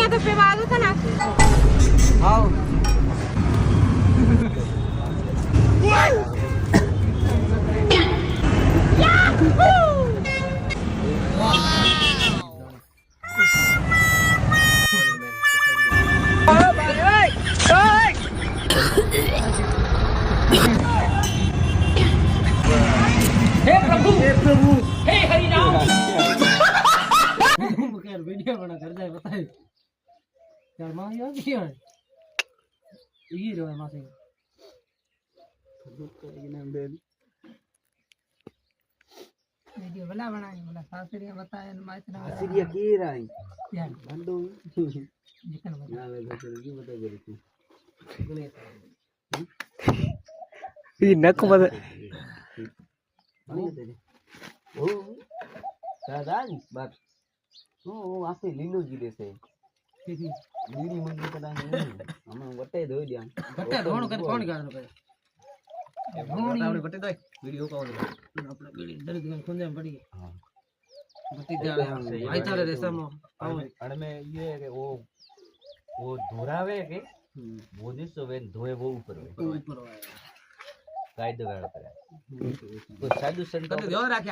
અહીંયા તો પેવા આવ્યો હતો ને આવ हे प्रभु हे हरि राम वीडियो बना कर जाए बताए यार मां यार ये रो मां से वीडियो वाला बनाए वाला सासरिया बताए मां इतना આસિરિયા की राई यार બંડો जिकन बता ના લે તો બતા કરી તું ಈ ನಕ್ ಮದ ઓ દાદા બાપ ઓ આસે લીલો જી દેસે લીલી મંગી કદા અમે વટે ધોઈ દયા बट्टा ढोण कर कौन गानो करे આપણે વટે દોય વિડિયો કોલ આપણે બીડી દરી દુકાन खुंदे में पड़ी हां बत्ती जा रहे आई तारे रेसा में आओ अड़ में ये है कि वो धोरावे के वो जिसो वे धोए वो ऊपर वे ऊपर कायदो वाला करे तो साधु संत तो ध्यान रखे